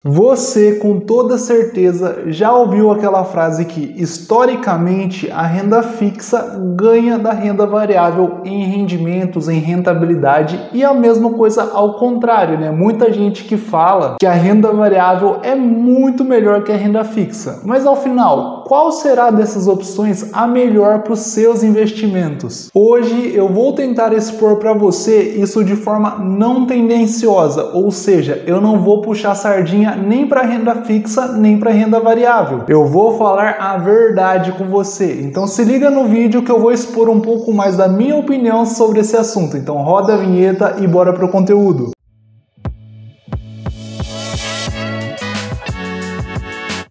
Você, com toda certeza, já ouviu aquela frase que, historicamente, a renda fixa ganha da renda variável em rendimentos, em rentabilidade, e a mesma coisa ao contrário, né? Muita gente que fala que a renda variável é muito melhor que a renda fixa. Mas, ao final, qual será dessas opções a melhor para os seus investimentos? Hoje eu vou tentar expor para você isso de forma não tendenciosa, ou seja, eu não vou puxar sardinha nem para renda fixa, nem para renda variável. Eu vou falar a verdade com você. Então se liga no vídeo que eu vou expor um pouco mais da minha opinião sobre esse assunto. Então roda a vinheta e bora pro conteúdo.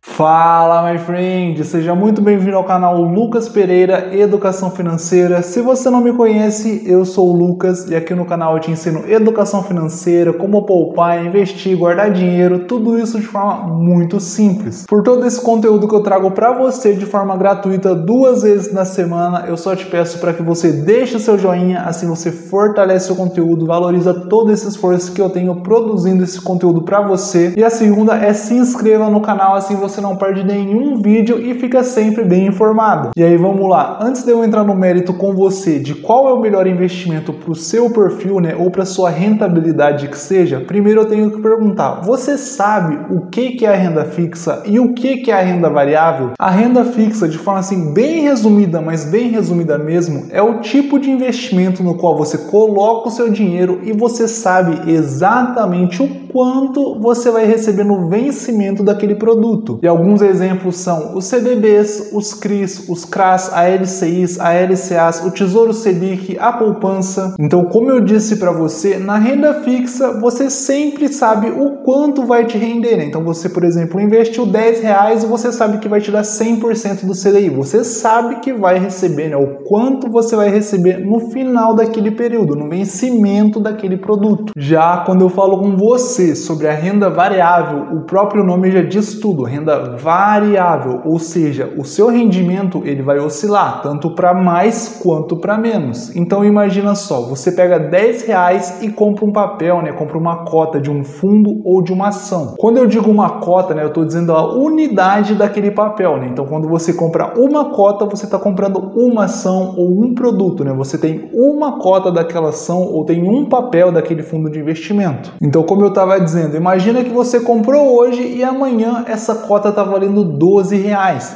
Fala, my friend! Seja muito bem-vindo ao canal Lucas Pereira Educação Financeira. Se você não me conhece, eu sou o Lucas e aqui no canal eu te ensino educação financeira, como poupar, investir, guardar dinheiro, tudo isso de forma muito simples. Por todo esse conteúdo que eu trago para você de forma gratuita 2 vezes na semana, eu só te peço para que você deixe o seu joinha, assim você fortalece o conteúdo, valoriza todo esse esforço que eu tenho produzindo esse conteúdo para você. E a segunda é se inscreva no canal, assim você não perde nenhum vídeo e fica sempre bem informado. E aí vamos lá, antes de eu entrar no mérito com você de qual é o melhor investimento para o seu perfil, né, ou para sua rentabilidade que seja, primeiro eu tenho que perguntar, você sabe o que é a renda fixa e o que é a renda variável? A renda fixa, de forma assim bem resumida, mas bem resumida mesmo, é o tipo de investimento no qual você coloca o seu dinheiro e você sabe exatamente o quanto você vai receber no vencimento daquele produto. E alguns exemplos são os CDBs, os CRIs, os CRAs, a LCIs, a LCAs, o Tesouro Selic, a poupança. Então, como eu disse para você, na renda fixa você sempre sabe o quanto vai te render, né? Então você, por exemplo, investiu R$10 e você sabe que vai te dar 100% do CDI. Você sabe que vai receber, né? O quanto você vai receber no final daquele período, no vencimento daquele produto. Já quando eu falo com você sobre a renda variável, o próprio nome já diz tudo, renda variável, ou seja, o seu rendimento ele vai oscilar tanto para mais quanto para menos. Então imagina só, você pega R$10 e compra um papel, né? Compra uma cota de um fundo ou de uma ação. Quando eu digo uma cota, né, eu estou dizendo a unidade daquele papel, né? Então quando você compra uma cota, você está comprando uma ação ou um produto, né? Você tem uma cota daquela ação ou tem um papel daquele fundo de investimento. Então, como eu estava dizendo, imagina que você comprou hoje e amanhã essa cota está valendo R$12.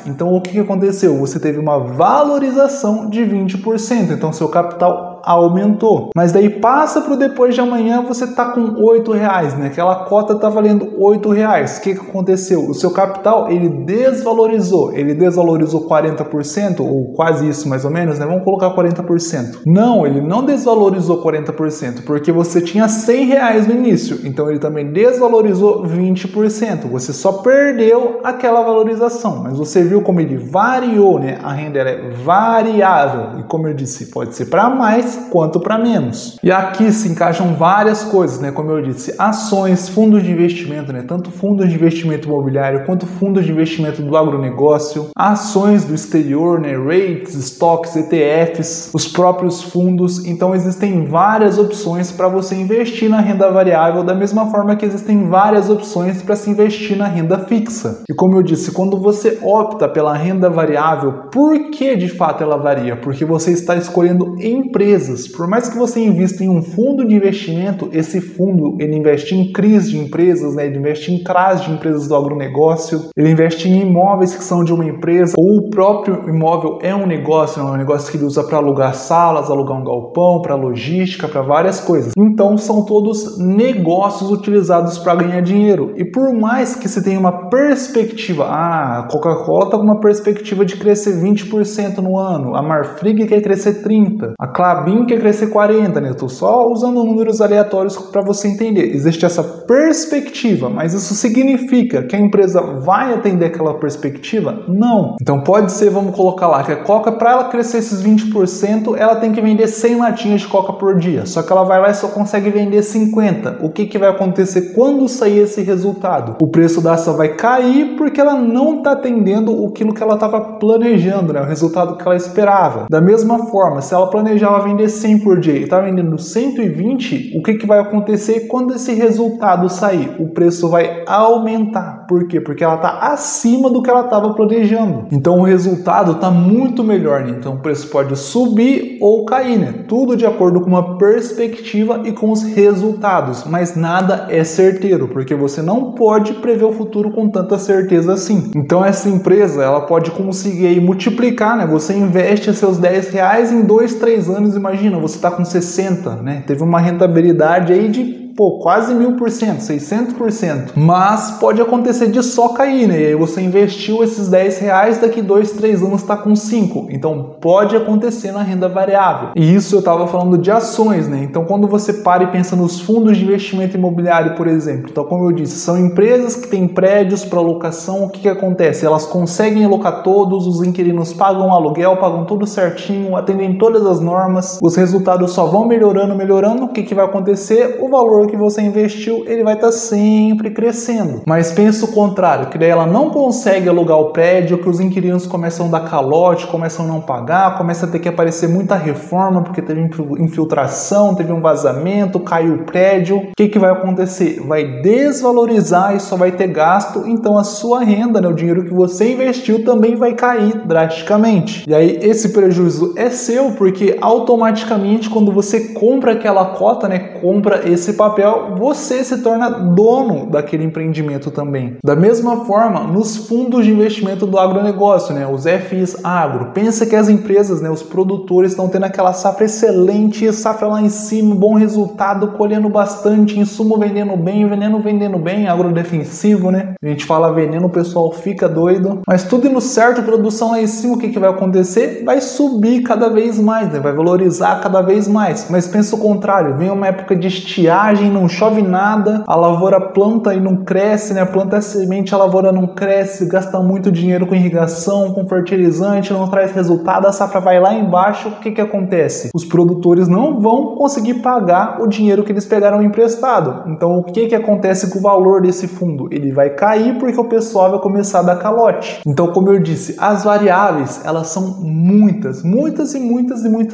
Então o que aconteceu? Você teve uma valorização de 20%, então seu capital aumentou. Mas daí passa para o depois de amanhã, você está com R$8, né? Aquela cota está valendo R$8. O que aconteceu? O seu capital ele desvalorizou 40% ou quase isso mais ou menos, né? Vamos colocar 40%. Não, ele não desvalorizou 40%, porque você tinha R$100 no início, então ele também desvalorizou 20%. Você só perdeu aquela valorização, mas você viu como ele variou, né? A renda é variável e, como eu disse, pode ser para mais quanto para menos. E aqui se encaixam várias coisas, né? Como eu disse, ações, fundos de investimento, né? Tanto fundos de investimento imobiliário quanto fundos de investimento do agronegócio, ações do exterior, né? REITs, estoques, ETFs, os próprios fundos. Então existem várias opções para você investir na renda variável, da mesma forma que existem várias opções para se investir na renda fixa. E como eu disse, quando você opta pela renda variável, por que de fato ela varia? Porque você está escolhendo empresas. Por mais que você invista em um fundo de investimento, esse fundo ele investe em CRIs de empresas, né? Ele investe em CRAs de empresas do agronegócio, ele investe em imóveis que são de uma empresa, ou o próprio imóvel é um negócio, né? Um negócio que ele usa para alugar salas, alugar um galpão, para logística, para várias coisas. Então são todos negócios utilizados para ganhar dinheiro. E por mais que você tenha uma perspectiva, a Coca-Cola está com uma perspectiva de crescer 20% no ano, a Marfrig quer crescer 30%, a Klabin quer crescer 40%, né? Eu tô só usando números aleatórios para você entender. Existe essa perspectiva, mas isso significa que a empresa vai atender aquela perspectiva? Não. Então pode ser, vamos colocar lá, que a Coca, para ela crescer esses 20%, ela tem que vender 100 latinhas de Coca por dia. Só que ela vai lá e só consegue vender 50. O que vai acontecer quando sair esse resultado? O preço da ação vai cair porque ela não está atendendo aquilo que ela estava planejando, né? O resultado que ela esperava. Da mesma forma, se ela planejava vender vender 100 por dia e está vendendo 120, o que vai acontecer quando esse resultado sair? O preço vai aumentar. Por quê? Porque ela está acima do que ela estava planejando. Então o resultado está muito melhor, né? Então o preço pode subir ou cair, né? Tudo de acordo com uma perspectiva e com os resultados, mas nada é certeiro, porque você não pode prever o futuro com tanta certeza assim. Então essa empresa, ela pode conseguir aí multiplicar, né? Você investe seus R$10 em 2, 3 anos, imagina, você está com 60, né? Teve uma rentabilidade aí de quase 1000%, 600%. Mas pode acontecer de só cair, né? E aí você investiu esses R$10, daqui 2, 3 anos está com 5. Então pode acontecer na renda variável. E isso eu estava falando de ações, né? Então quando você para e pensa nos fundos de investimento imobiliário, por exemplo, então como eu disse, são empresas que têm prédios para locação, o que acontece? Elas conseguem alocar todos, os inquilinos pagam aluguel, pagam tudo certinho, atendem todas as normas, os resultados só vão melhorando, o que vai acontecer? O valor que você investiu, ele vai estar sempre crescendo. Mas pensa o contrário, que daí ela não consegue alugar o prédio, que os inquilinos começam a dar calote, começam a não pagar, começa a ter que aparecer muita reforma, porque teve infiltração, teve um vazamento, caiu o prédio. O que vai acontecer? Vai desvalorizar e só vai ter gasto, então a sua renda, né, o dinheiro que você investiu também vai cair drasticamente. E aí esse prejuízo é seu, porque automaticamente quando você compra aquela cota, né, compra esse papel, você se torna dono daquele empreendimento também. Da mesma forma, nos fundos de investimento do agronegócio, né, os FIs agro, pensa que as empresas, né, os produtores estão tendo aquela safra excelente, safra lá em cima, bom resultado, colhendo bastante, insumo vendendo bem, veneno vendendo bem, agrodefensivo, né? A gente fala veneno, o pessoal fica doido, mas tudo indo certo, produção lá em cima, o que vai acontecer? Vai subir cada vez mais, né? Vai valorizar cada vez mais. Mas pensa o contrário, vem uma época de estiagem, não chove nada, a lavoura planta e não cresce, né? Planta a semente, a lavoura não cresce, gasta muito dinheiro com irrigação, com fertilizante, não traz resultado, a safra vai lá embaixo, o que acontece? Os produtores não vão conseguir pagar o dinheiro que eles pegaram emprestado. Então o que acontece com o valor desse fundo? Ele vai cair porque o pessoal vai começar a dar calote. Então, como eu disse, as variáveis, elas são muitas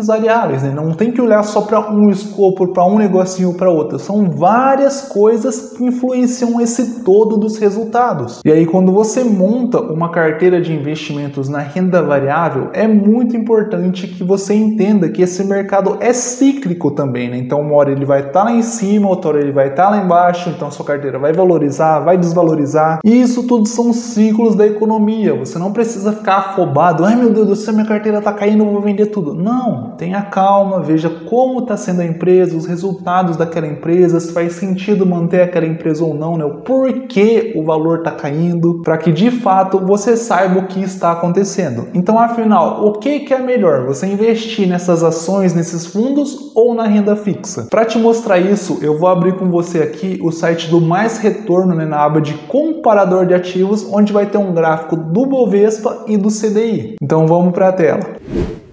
variáveis, né? Não tem que olhar só para um escopo, para um negocinho ou para outro. São várias coisas que influenciam esse todo dos resultados. E aí, quando você monta uma carteira de investimentos na renda variável, é muito importante que você entenda que esse mercado é cíclico também, né? Então, uma hora ele vai estar lá em cima, outra hora ele vai estar lá embaixo, então a sua carteira vai valorizar, vai desvalorizar. E isso tudo são ciclos da economia. Você não precisa ficar afobado. Ai, meu Deus do céu, minha carteira está caindo, eu vou vender tudo. Não, tenha calma, veja como está sendo a empresa, os resultados daquela empresa, se faz sentido manter aquela empresa ou não, né? O porquê o valor está caindo, para que de fato você saiba o que está acontecendo. Então, afinal, o que é melhor? Você investir nessas ações, nesses fundos ou na renda fixa? Para te mostrar isso, eu vou abrir com você aqui o site do Mais Retorno, né, na aba de comparador de ativos, onde vai ter um gráfico do Bovespa e do CDI. Então vamos para a tela.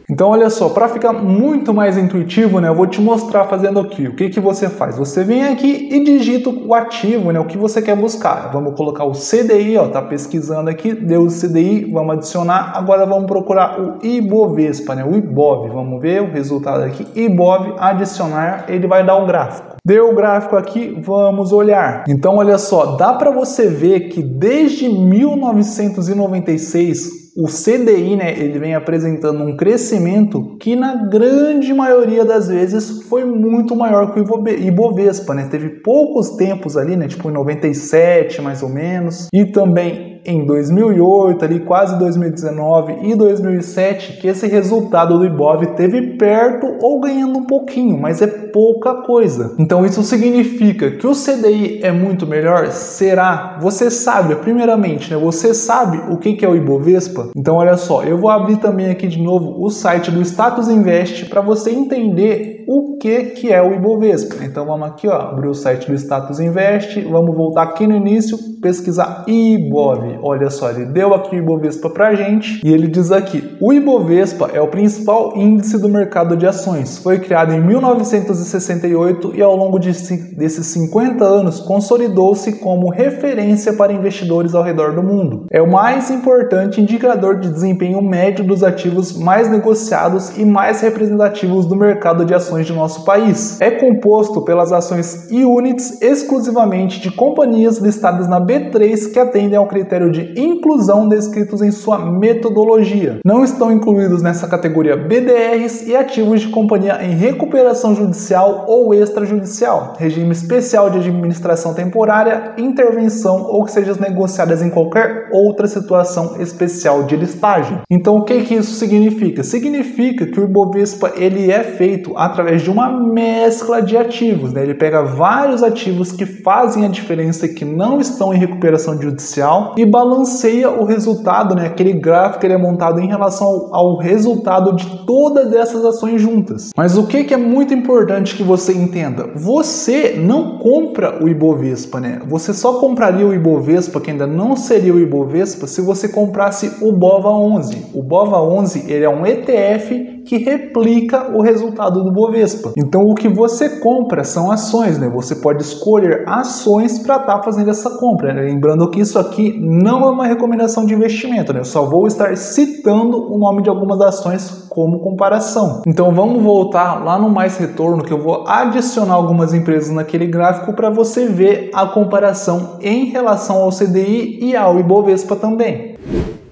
Então olha só, para ficar muito mais intuitivo, né, eu vou te mostrar fazendo aqui. O que você faz? Você vem aqui e digita o ativo, né, o que você quer buscar. Vamos colocar o CDI, ó, tá pesquisando aqui, deu o CDI, vamos adicionar. Agora vamos procurar o Ibovespa, né, o IBOV. Vamos ver o resultado aqui, IBOV, adicionar, ele vai dar um gráfico. Deu o gráfico aqui, vamos olhar. Então olha só, dá para você ver que desde 1996 o CDI, né, ele vem apresentando um crescimento que na grande maioria das vezes foi muito maior que o Ibovespa, né? Teve poucos tempos ali, né, tipo em 97 mais ou menos, e também em 2008, ali quase 2019 e 2007, que esse resultado do Ibov teve perto ou ganhando um pouquinho, mas é pouca coisa. Então isso significa que o CDI é muito melhor? Será? Você sabe, primeiramente, né, você sabe o que é o Ibovespa? Então olha só, eu vou abrir também aqui de novo o site do Status Invest para você entender o que é o Ibovespa. Então vamos aqui, ó, abrir o site do Status Invest, vamos voltar aqui no início, pesquisar IBOV. Ibovespa? Olha só, ele deu aqui o Ibovespa pra gente e ele diz aqui: o Ibovespa é o principal índice do mercado de ações. Foi criado em 1968 e ao longo desses 50 anos consolidou-se como referência para investidores ao redor do mundo. É o mais importante indicador de desempenho médio dos ativos mais negociados e mais representativos do mercado de ações de nosso país. É composto pelas ações e units exclusivamente de companhias listadas na B3 que atendem ao critério de inclusão descritos em sua metodologia. Não estão incluídos nessa categoria BDRs e ativos de companhia em recuperação judicial ou extrajudicial, regime especial de administração temporária, intervenção ou que sejam negociadas em qualquer outra situação especial de listagem. Então, o que isso significa? Significa que o Ibovespa ele é feito através de uma mescla de ativos, né? Ele pega vários ativos que fazem a diferença e que não estão em recuperação judicial e balanceia o resultado, né? Aquele gráfico ele é montado em relação ao resultado de todas essas ações juntas. Mas o que é muito importante que você entenda? Você não compra o Ibovespa, né? Você só compraria o Ibovespa, que ainda não seria o Ibovespa, se você comprasse o BOVA11. O BOVA11 ele é um ETF que replica o resultado do Bovespa. Então o que você compra são ações, né? Você pode escolher ações para estar fazendo essa compra, né? Lembrando que isso aqui não é uma recomendação de investimento, né? Eu só vou estar citando o nome de algumas ações como comparação. Então vamos voltar lá no Mais Retorno, que eu vou adicionar algumas empresas naquele gráfico para você ver a comparação em relação ao CDI e ao Ibovespa também.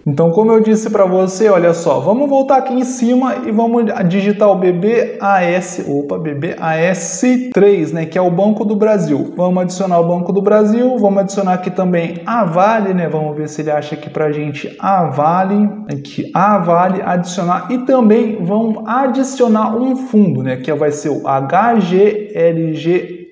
Então, como eu disse para você, olha só, vamos voltar aqui em cima e vamos digitar o BBAS3, né, que é o Banco do Brasil. Vamos adicionar o Banco do Brasil, vamos adicionar aqui também a Vale, né, vamos ver se ele acha aqui pra gente a Vale, aqui a Vale, adicionar e também vamos adicionar um fundo, né, que vai ser o HGLG11.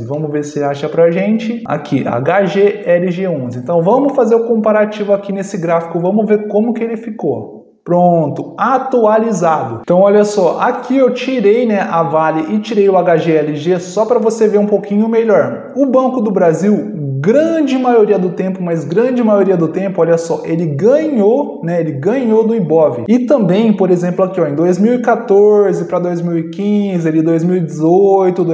Vamos ver se acha pra gente. Aqui, HGLG11. Então vamos fazer o comparativo aqui nesse gráfico. Vamos ver como que ele ficou. Pronto, atualizado. Então olha só, aqui eu tirei, né, a Vale e tirei o HGLG só para você ver um pouquinho melhor. O Banco do Brasil, grande maioria do tempo, olha só, ele ganhou, né, ele ganhou do Ibov. E também, por exemplo, aqui, ó, em 2014 para 2015, ali 2018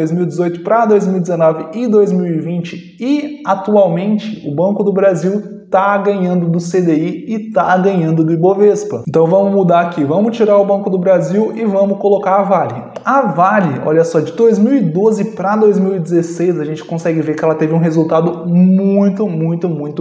para 2019 e 2020 e atualmente o Banco do Brasil tá ganhando do CDI e tá ganhando do Ibovespa. Então vamos mudar aqui, vamos tirar o Banco do Brasil e vamos colocar a Vale. A Vale, olha só, de 2012 para 2016, a gente consegue ver que ela teve um resultado muito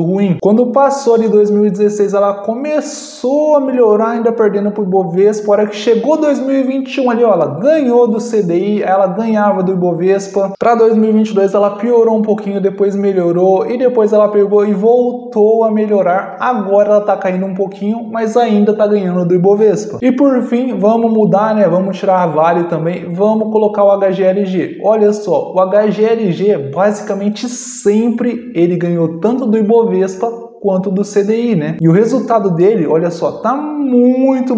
ruim. Quando passou ali 2016, ela começou a melhorar, ainda perdendo pro Ibovespa. A hora que chegou 2021 ali, ó, ela ganhou do CDI, ela ganhava do Ibovespa. Para 2022 ela piorou um pouquinho, depois melhorou e depois ela pegou e voltou a melhorar. Agora ela tá caindo um pouquinho, mas ainda tá ganhando do Ibovespa. E por fim, vamos mudar, né? Vamos tirar a Vale também, vamos colocar o HGLG. Olha só, o HGLG basicamente sempre ele ganhou tanto do Ibovespa quanto do CDI, né? E o resultado dele, olha só, tá muito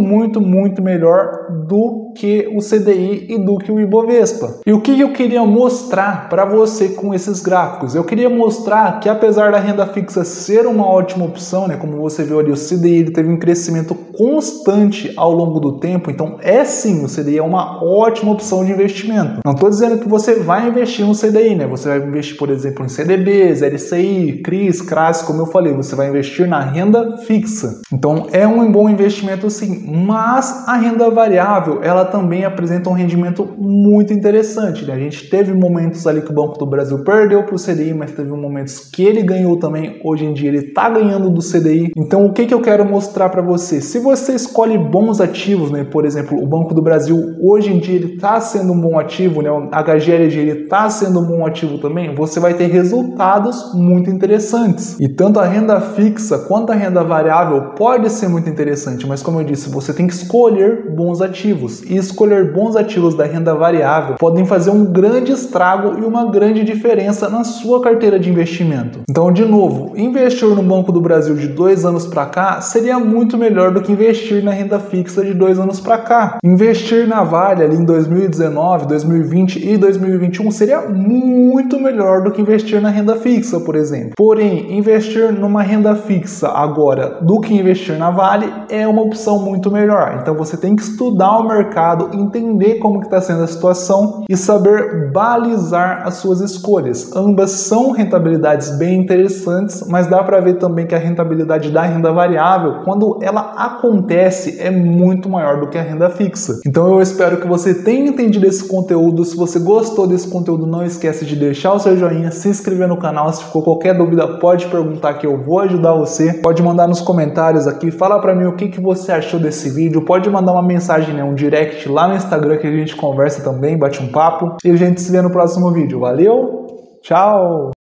melhor do que o CDI e do que o Ibovespa. E o que eu queria mostrar para você com esses gráficos? Eu queria mostrar que apesar da renda fixa ser uma ótima opção, né? Como você viu ali, o CDI ele teve um crescimento constante ao longo do tempo, então sim, o CDI é uma ótima opção de investimento. Não estou dizendo que você vai investir no CDI, né? Você vai investir, por exemplo, em CDBs, LCI, CRIs, CRAS, como eu falei, você vai investir na renda fixa. Então é um bom investimento sim, mas a renda variável, ela também apresenta um rendimento muito interessante, né? A gente teve momentos ali que o Banco do Brasil perdeu para o CDI, mas teve momentos que ele ganhou também. Hoje em dia ele está ganhando do CDI. Então o que eu quero mostrar para você? Se você escolhe bons ativos, né? Por exemplo, o Banco do Brasil hoje em dia ele está sendo um bom ativo, né? O HGLG ele está sendo um bom ativo também. Você vai ter resultados muito interessantes. E tanto a renda fixa quanto a renda variável pode ser muito interessante, mas como eu disse, você tem que escolher bons ativos. E escolher bons ativos da renda variável podem fazer um grande estrago e uma grande diferença na sua carteira de investimento. Então, de novo, investir no Banco do Brasil de 2 anos para cá seria muito melhor do que investir na renda fixa de 2 anos para cá. Investir na Vale ali em 2019, 2020 e 2021 seria muito melhor do que investir na renda fixa, por exemplo. Porém, investir numa renda fixa agora do que investir na Vale é uma opção muito melhor. Então você tem que estudar o mercado, entender como que está sendo a situação e saber balizar as suas escolhas. Ambas são rentabilidades bem interessantes, mas dá para ver também que a rentabilidade da renda variável, quando ela acontece, é muito maior do que a renda fixa. Então eu espero que você tenha entendido esse conteúdo. Se você gostou desse conteúdo, não esquece de deixar o seu joinha, se inscrever no canal. Se ficou qualquer dúvida, pode perguntar que eu vou ajudar você. Pode mandar nos comentários aqui, fala pra mim o que você achou desse vídeo. Pode mandar uma mensagem, um direct lá no Instagram que a gente conversa também, bate um papo. E a gente se vê no próximo vídeo. Valeu, tchau!